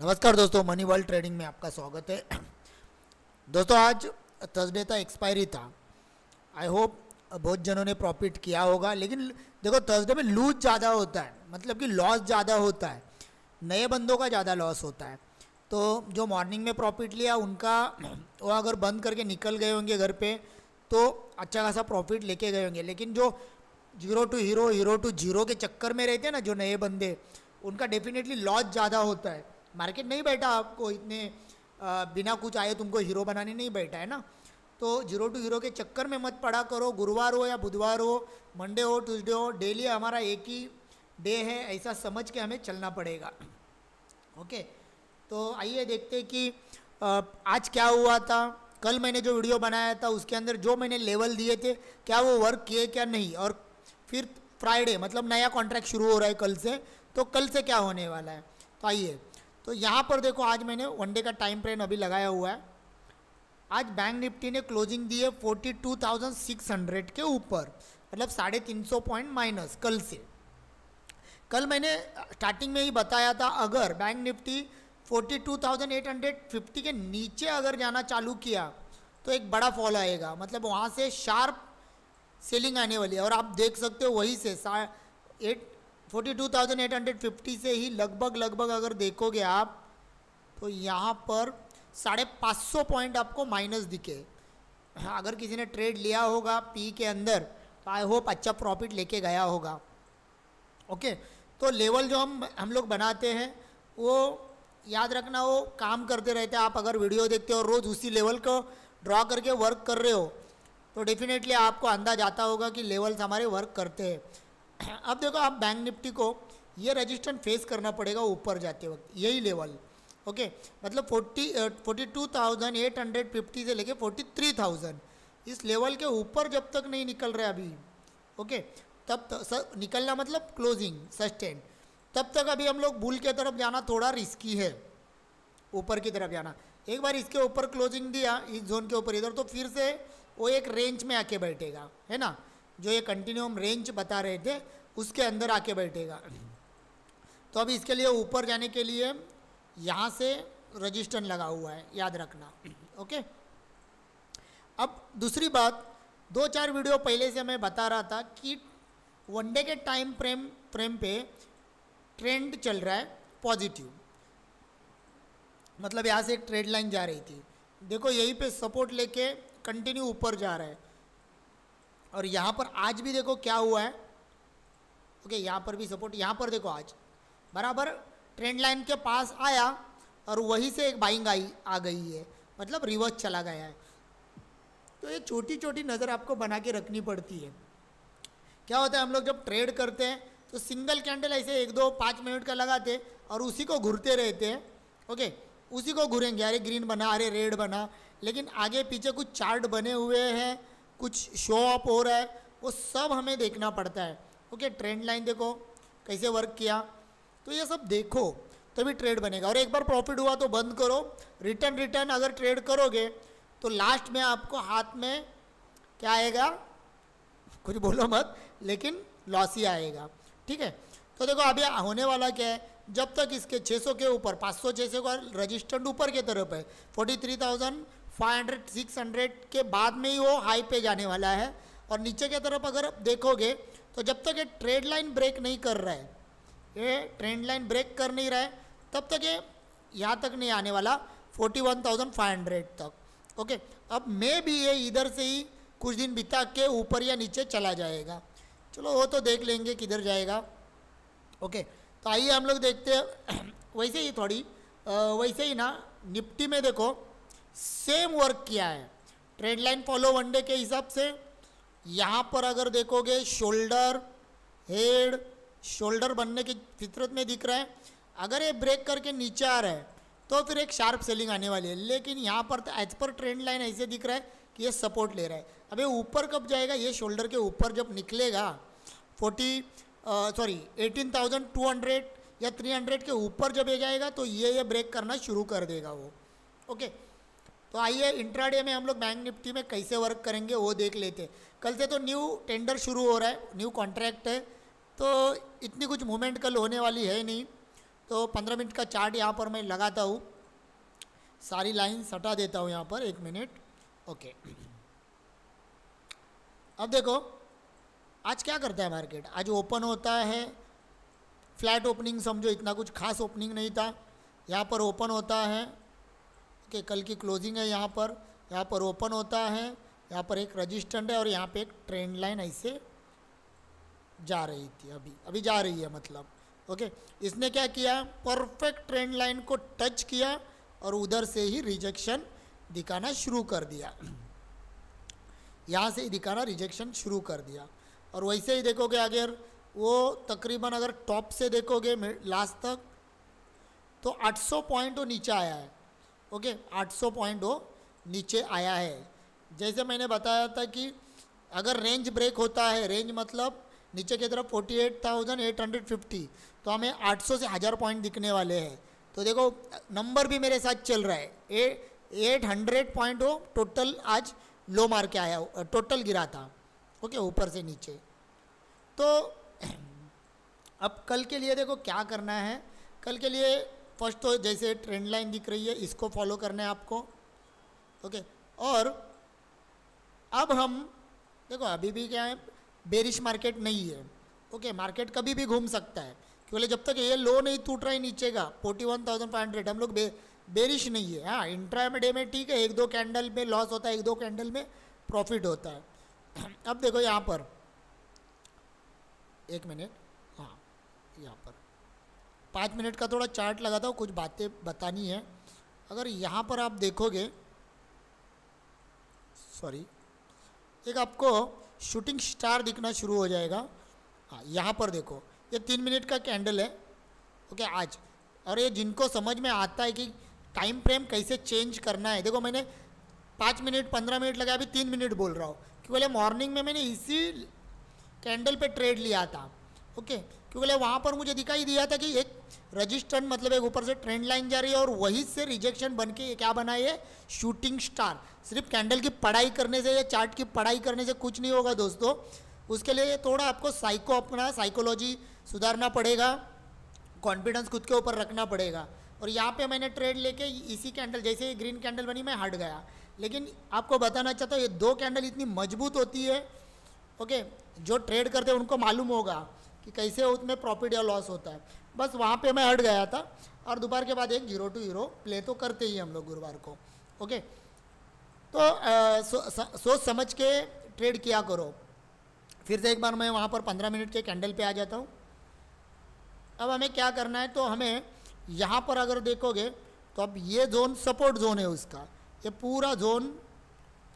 नमस्कार दोस्तों, money world trading में आपका स्वागत है। दोस्तों, आज थर्सडे था, एक्सपायरी था। आई होप बहुत जनों ने प्रॉफिट किया होगा, लेकिन देखो थर्सडे में लूज ज़्यादा होता है, मतलब कि लॉस ज़्यादा होता है, नए बंदों का ज़्यादा लॉस होता है। तो जो मॉर्निंग में प्रॉफिट लिया उनका वो अगर बंद करके निकल गए होंगे घर पे तो अच्छा खासा प्रॉफिट लेके गए होंगे। लेकिन जो zero to hero, hero to zero के चक्कर में रहते हैं ना जो नए बंदे, उनका डेफिनेटली लॉस ज़्यादा होता है। मार्केट नहीं बैठा आपको इतने बिना कुछ आए तुमको हीरो बनाने नहीं बैठा है ना। तो जीरो टू हीरो के चक्कर में मत पड़ा करो। गुरुवार हो या बुधवार हो, मंडे हो, ट्यूसडे हो, डेली हमारा एक ही डे है, ऐसा समझ के हमें चलना पड़ेगा। ओके, तो आइए देखते हैं कि आज क्या हुआ था। कल मैंने जो वीडियो बनाया था उसके अंदर जो मैंने लेवल दिए थे क्या वो वर्क किए क्या नहीं, और फिर फ्राइडे मतलब नया कॉन्ट्रैक्ट शुरू हो रहा है कल से, तो कल से क्या होने वाला है। तो आइए, तो यहाँ पर देखो, आज मैंने वनडे का टाइम फ्रेम अभी लगाया हुआ है। आज बैंक निफ्टी ने क्लोजिंग दी है 42,600 के ऊपर, मतलब 350 पॉइंट माइनस कल से। कल मैंने स्टार्टिंग में ही बताया था अगर बैंक निफ्टी 42,850 के नीचे अगर जाना चालू किया तो एक बड़ा फॉल आएगा, मतलब वहाँ से शार्प सेलिंग आने वाली है। और आप देख सकते हो वहीं से 42,850 से ही लगभग अगर देखोगे आप तो यहाँ पर 550 पॉइंट आपको माइनस दिखे। अगर किसी ने ट्रेड लिया होगा पी के अंदर तो आई होप अच्छा प्रॉफिट लेके गया होगा। ओके, तो लेवल जो हम लोग बनाते हैं वो याद रखना, वो काम करते रहते हैं। आप अगर वीडियो देखते हो और रोज़ उसी लेवल को ड्रॉ करके वर्क कर रहे हो तो डेफिनेटली आपको अंदाज आता होगा कि लेवल्स हमारे वर्क करते हैं। अब देखो, आप बैंक निफ्टी को ये रजिस्टेंस फेस करना पड़ेगा ऊपर जाते वक्त, यही लेवल। ओके, मतलब 42,850 से लेके 43,000 इस लेवल के ऊपर जब तक नहीं निकल रहे अभी, ओके, तब तक निकलना मतलब क्लोजिंग सस्टेन, तब तक अभी हम लोग बुल के तरफ जाना थोड़ा रिस्की है, ऊपर की तरफ जाना। एक बार इसके ऊपर क्लोजिंग दिया इस जोन के ऊपर इधर, तो फिर से वो एक रेंज में आके बैठेगा, है ना। जो ये कंटिन्यूम रेंज बता रहे थे उसके अंदर आके बैठेगा। तो अभी इसके लिए ऊपर जाने के लिए यहाँ से रजिस्टेंस लगा हुआ है, याद रखना। ओके, अब दूसरी बात, 2-4 वीडियो पहले से मैं बता रहा था कि वनडे के टाइम फ्रेम पे ट्रेंड चल रहा है पॉजिटिव, मतलब यहाँ से एक ट्रेड लाइन जा रही थी, देखो यहीं पे सपोर्ट लेके कंटिन्यू ऊपर जा रहा है। और यहाँ पर आज भी देखो क्या हुआ है। ओके, यहाँ पर भी सपोर्ट, यहाँ पर देखो आज बराबर ट्रेंड लाइन के पास आया और वहीं से एक बाइंग आ गई है, मतलब रिवर्स चला गया है। तो ये छोटी छोटी नज़र आपको बना के रखनी पड़ती है। क्या होता है, हम लोग जब ट्रेड करते हैं तो सिंगल कैंडल ऐसे 1-2-5 मिनट का लगाते और उसी को घूरते रहते हैं। ओके, उसी को घूरेंगे, अरे ग्रीन बना, अरे रेड बना, लेकिन आगे पीछे कुछ चार्ट बने हुए हैं, कुछ शो अप हो रहा है, वो सब हमें देखना पड़ता है। ओके, ट्रेंड लाइन देखो कैसे वर्क किया, तो ये सब देखो तभी ट्रेड बनेगा। और एक बार प्रॉफिट हुआ तो बंद करो, रिटर्न अगर ट्रेड करोगे तो लास्ट में आपको हाथ में क्या आएगा, कुछ बोलो मत, लेकिन लॉस ही आएगा। ठीक है, तो देखो अभी होने वाला क्या है, जब तक इसके 600 के ऊपर 500-600 का रजिस्टर्ड ऊपर के तरफ है, 43,500-600 के बाद में ही वो हाई पे जाने वाला है। और नीचे की तरफ अगर देखोगे तो जब तक ये ट्रेड लाइन ब्रेक नहीं कर रहा है, ये ट्रेंड लाइन ब्रेक कर नहीं रहा है, तब तक ये यहाँ तक नहीं आने वाला 41,500 तक। ओके, अब मे भी ये इधर से ही कुछ दिन बिता के ऊपर या नीचे चला जाएगा, चलो वो तो देख लेंगे किधर जाएगा। ओके, तो आइए हम लोग देखते हैं। वैसे ही वैसे ही ना निफ्टी में देखो सेम वर्क किया है, ट्रेड लाइन फॉलो वनडे के हिसाब से। यहाँ पर अगर देखोगे शोल्डर हेड, शोल्डर बनने की फितरत में दिख रहा है। अगर ये ब्रेक करके नीचे आ रहा है तो फिर एक शार्प सेलिंग आने वाली है, लेकिन यहाँ पर एज पर ट्रेंड लाइन ऐसे दिख रहा है कि ये सपोर्ट ले रहा है। अब ये ऊपर कब जाएगा, ये शोल्डर के ऊपर जब निकलेगा 18,200 या 300 के ऊपर जब ये जाएगा तो ये ब्रेक करना शुरू कर देगा वो। ओके, तो आइए इंट्राडे में हम लोग बैंक निफ्टी में कैसे वर्क करेंगे वो देख लेते हैं। कल से तो न्यू टेंडर शुरू हो रहा है, न्यू कॉन्ट्रैक्ट है, तो इतनी कुछ मूवमेंट कल होने वाली है नहीं। तो 15 मिनट का चार्ट यहाँ पर मैं लगाता हूँ, सारी लाइन हटा देता हूँ यहाँ पर, 1 मिनट। ओके, अब देखो आज क्या करता है मार्केट। आज ओपन होता है, फ्लैट ओपनिंग समझो, इतना कुछ खास ओपनिंग नहीं था। यहाँ पर ओपन होता है, ओके, कल की क्लोजिंग है यहाँ पर ओपन होता है, यहाँ पर एक रजिस्टेंट है और यहाँ पे एक ट्रेंड लाइन ऐसे जा रही थी, अभी जा रही है मतलब। ओके, इसने क्या किया, परफेक्ट ट्रेंड लाइन को टच किया और उधर से ही रिजेक्शन दिखाना शुरू कर दिया, यहाँ से ही दिखाना रिजेक्शन शुरू कर दिया। और वैसे ही देखोगे अगर वो तकरीबन अगर टॉप से देखोगे लास्ट तक तो 800 पॉइंट वो नीचे आया है। ओके, 800 पॉइंट वो नीचे आया है। जैसे मैंने बताया था कि अगर रेंज ब्रेक होता है, रेंज मतलब नीचे की तरफ 48,850, तो हमें 800 से 1000 पॉइंट दिखने वाले हैं। तो देखो नंबर भी मेरे साथ चल रहा है, 800 पॉइंट वो टोटल आज लो मार के आया, टोटल गिरा था। ओके, ऊपर से नीचे। तो अब कल के लिए देखो क्या करना है। कल के लिए फर्स्ट तो जैसे ट्रेंड लाइन दिख रही है इसको फॉलो करना है आपको। ओके, और अब हम देखो अभी भी क्या है, बेरिश मार्केट नहीं है। ओके, मार्केट कभी भी घूम सकता है, क्योंकि जब तक ये लो नहीं टूट रहा है नीचे का 41,500, हम लोग बेरिश नहीं है। हाँ, इंट्रा डे में ठीक है, 1-2 कैंडल में लॉस होता है, 1-2 कैंडल में प्रॉफिट होता है। अब देखो यहाँ पर 1 मिनट, हाँ यहाँ पर 5 मिनट का थोड़ा चार्ट लगाता हूँ, कुछ बातें बतानी है। अगर यहाँ पर आप देखोगे, सॉरी, एक आपको शूटिंग स्टार दिखना शुरू हो जाएगा। हाँ, यहाँ पर देखो ये 3 मिनट का कैंडल है। ओके, आज, और ये जिनको समझ में आता है कि टाइम फ्रेम कैसे चेंज करना है, देखो मैंने 5 मिनट 15 मिनट लगा, अभी 3 मिनट बोल रहा हूँ, क्योंकि मॉर्निंग में मैंने इसी कैंडल पे ट्रेड लिया था। ओके, क्योंकि वहाँ पर मुझे दिखाई दिया था कि एक रजिस्टेंट मतलब एक ऊपर से ट्रेंड लाइन जा रही है और वहीं से रिजेक्शन बन के क्या बना है, शूटिंग स्टार। सिर्फ कैंडल की पढ़ाई करने से या चार्ट की पढ़ाई करने से कुछ नहीं होगा दोस्तों, उसके लिए थोड़ा आपको अपना साइकोलॉजी सुधारना पड़ेगा, कॉन्फिडेंस खुद के ऊपर रखना पड़ेगा। और यहाँ पे मैंने ट्रेड लेके इसी कैंडल, जैसे ये ग्रीन कैंडल बनी, मैं हट गया। लेकिन आपको बताना चाहता हूँ ये 2 कैंडल इतनी मजबूत होती है। ओके, जो ट्रेड करते हैं उनको मालूम होगा कि कैसे उसमें प्रॉफिट या लॉस होता है। बस वहाँ पे मैं हट गया था, और दोपहर के बाद एक 0 to 0 प्ले तो करते ही हम लोग गुरुवार को। ओके, तो सोच समझ के ट्रेड किया करो। फिर से एक बार मैं वहाँ पर 15 मिनट के कैंडल पे आ जाता हूँ। अब हमें क्या करना है, तो हमें यहाँ पर अगर देखोगे तो अब ये जोन सपोर्ट जोन है उसका, ये पूरा जोन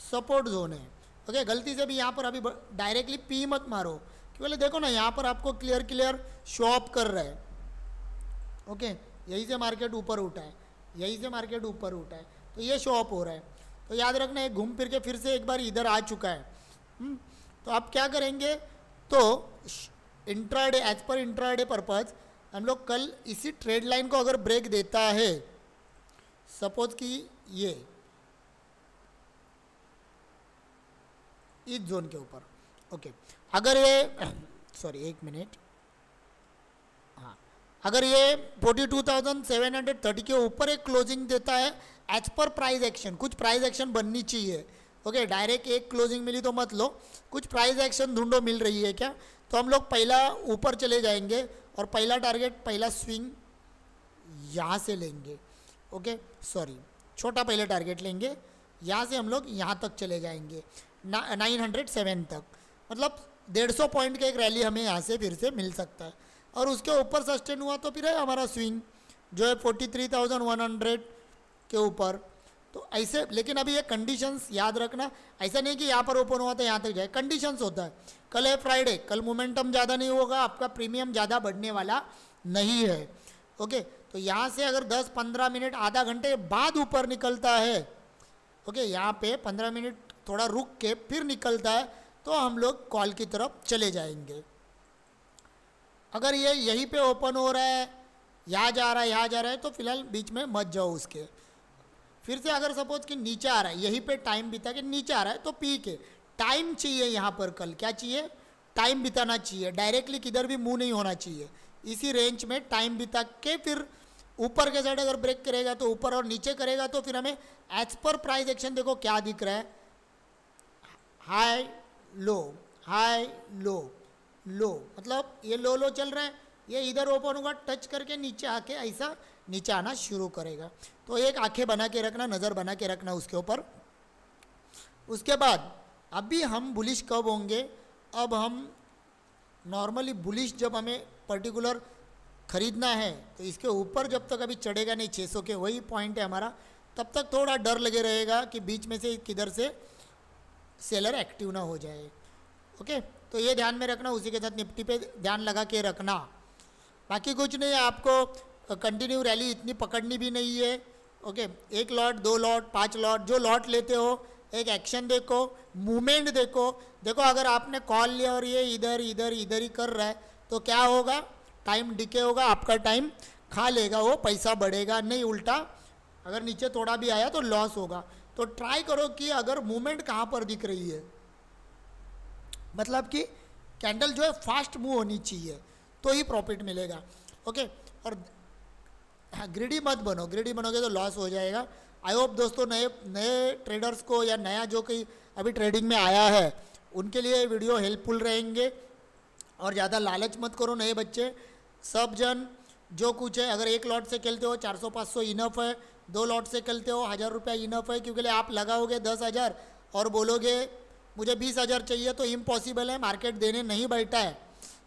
सपोर्ट जोन है। ओके, गलती से भी यहाँ पर अभी डायरेक्टली पी मत मारो, क्योंकि देखो ना यहाँ पर आपको क्लियर शो अप कर रहा है। ओके, यहीं से मार्केट ऊपर उठा है, यहीं से मार्केट ऊपर उठा है, तो ये शो अप हो रहा है। तो याद रखना, एक घूम फिर के फिर से एक बार इधर आ चुका है। तो आप क्या करेंगे, तो इंट्राडे, एज पर इंट्राडे पर्पज हम लोग कल इसी ट्रेड लाइन को अगर ब्रेक देता है, सपोज कि ये इस जोन के ऊपर, ओके, अगर ये सॉरी 1 मिनट, हाँ, अगर ये 42,730 के ऊपर एक क्लोजिंग देता है, एज पर प्राइस एक्शन, कुछ प्राइस एक्शन बननी चाहिए। ओके, डायरेक्ट एक क्लोजिंग मिली तो मत लो, कुछ प्राइस एक्शन ढूंढो मिल रही है क्या, तो हम लोग पहला ऊपर चले जाएंगे और पहला टारगेट, पहला स्विंग यहाँ से लेंगे। ओके, सॉरी, छोटा पहले टारगेट लेंगे, यहाँ से हम लोग यहाँ तक चले जाएंगे 907 तक, मतलब 150 पॉइंट का एक रैली हमें यहाँ से फिर से मिल सकता है। और उसके ऊपर सस्टेन हुआ तो फिर है हमारा स्विंग जो है 43,100 के ऊपर। तो ऐसे, लेकिन अभी ये कंडीशंस याद रखना, ऐसा नहीं कि यहाँ पर ओपन हुआ तो यहाँ तक जाए, कंडीशंस होता है। कल है फ्राइडे, कल मोमेंटम ज़्यादा नहीं होगा, आपका प्रीमियम ज़्यादा बढ़ने वाला नहीं है। ओके, तो यहाँ से अगर 10-15 मिनट, आधा घंटे बाद ऊपर निकलता है, ओके, यहाँ पे 15 मिनट थोड़ा रुक के फिर निकलता है, तो हम लोग कॉल की तरफ चले जाएंगे। अगर ये यहीं पे ओपन हो रहा है, यहाँ जा रहा है, यहाँ जा रहा है, तो फिलहाल बीच में मत जाओ उसके। फिर से अगर सपोज कि नीचे आ रहा है, यहीं पे टाइम बिता के नीचे आ रहा है, तो पी के टाइम चाहिए यहाँ पर, कल क्या चाहिए, टाइम बिताना चाहिए, डायरेक्टली किधर भी मूव नहीं होना चाहिए, इसी रेंज में टाइम बिता के फिर ऊपर के साइड अगर ब्रेक करेगा तो ऊपर और नीचे करेगा तो फिर हमें एज पर प्राइस एक्शन देखो क्या दिख रहा है, हाई लो हाई लो लो, मतलब ये लो लो चल रहा है, ये इधर ओपन होगा टच करके नीचे आके ऐसा नीचे आना शुरू करेगा। तो एक आंखें बना के रखना, नज़र बना के रखना उसके ऊपर। उसके बाद अभी हम बुलिश कब होंगे, अब हम नॉर्मली बुलिश जब हमें पर्टिकुलर खरीदना है तो इसके ऊपर जब तक अभी चढ़ेगा नहीं 600 के, वही पॉइंट है हमारा, तब तक थोड़ा डर लगे रहेगा कि बीच में से किधर से सेलर एक्टिव ना हो जाए। ओके, तो ये ध्यान में रखना, उसी के साथ निफ्टी पे ध्यान लगा के रखना। बाकी कुछ नहीं है, आपको कंटिन्यू रैली इतनी पकड़नी भी नहीं है। ओके, 1 लॉट 2 लॉट 5 लॉट जो लॉट लेते हो एक एक्शन देखो, मूवमेंट देखो। देखो अगर आपने कॉल लिया और ये इधर इधर इधर ही कर रहा है तो क्या होगा, टाइम डिके होगा, आपका टाइम खा लेगा वो, पैसा बढ़ेगा नहीं, उल्टा अगर नीचे थोड़ा भी आया तो लॉस होगा। तो ट्राई करो कि अगर मूवमेंट कहाँ पर दिख रही है, मतलब कि कैंडल जो है फास्ट मूव होनी चाहिए तो ही प्रॉफिट मिलेगा। ओके, और ग्रीडी मत बनो, ग्रीडी बनोगे तो लॉस हो जाएगा। आई होप दोस्तों नए ट्रेडर्स को या नया जो कोई अभी ट्रेडिंग में आया है उनके लिए वीडियो हेल्पफुल रहेंगे। और ज़्यादा लालच मत करो नए बच्चे, सब जन जो कुछ है, अगर 1 लॉट से खेलते हो 400-500 इनफ है, 2 लॉट से खेलते हो 1000 रुपया इनफ है, क्योंकि आप लगाओगे 10,000 और बोलोगे मुझे 20,000 चाहिए तो इम्पॉसिबल है, मार्केट देने नहीं बैठा है।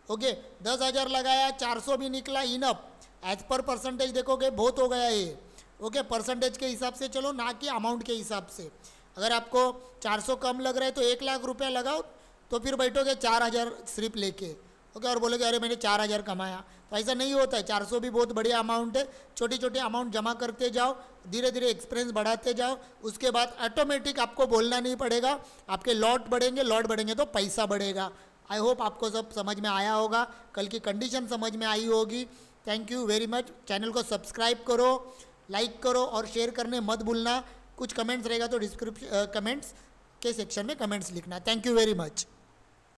ओके, 10,000 लगाया 400 भी निकला इनफ, एज पर परसेंटेज देखोगे बहुत हो गया ये। ओके, परसेंटेज के हिसाब से चलो, ना कि अमाउंट के हिसाब से। अगर आपको 400 कम लग रहा है तो 1 लाख रुपया लगाओ, तो फिर बैठोगे 4,000 सिर्फ लेके। ओके, और बोलोगे अरे मैंने 4,000 कमाया, तो ऐसा नहीं होता है। 400 भी बहुत बढ़िया अमाउंट है, छोटी छोटी अमाउंट जमा करते जाओ, धीरे धीरे एक्सपीरियंस बढ़ाते जाओ, उसके बाद ऑटोमेटिक आपको बोलना नहीं पड़ेगा, आपके लॉट बढ़ेंगे तो पैसा बढ़ेगा। आई होप आपको सब समझ में आया होगा, कल की कंडीशन समझ में आई होगी। Thank you very much. Channel को सब्सक्राइब करो, लाइक करो और शेयर करने मत भूलना। कुछ कमेंट्स रहेगा तो डिस्क्रिप्शन कमेंट्स के सेक्शन में कमेंट्स लिखना। Thank you very much.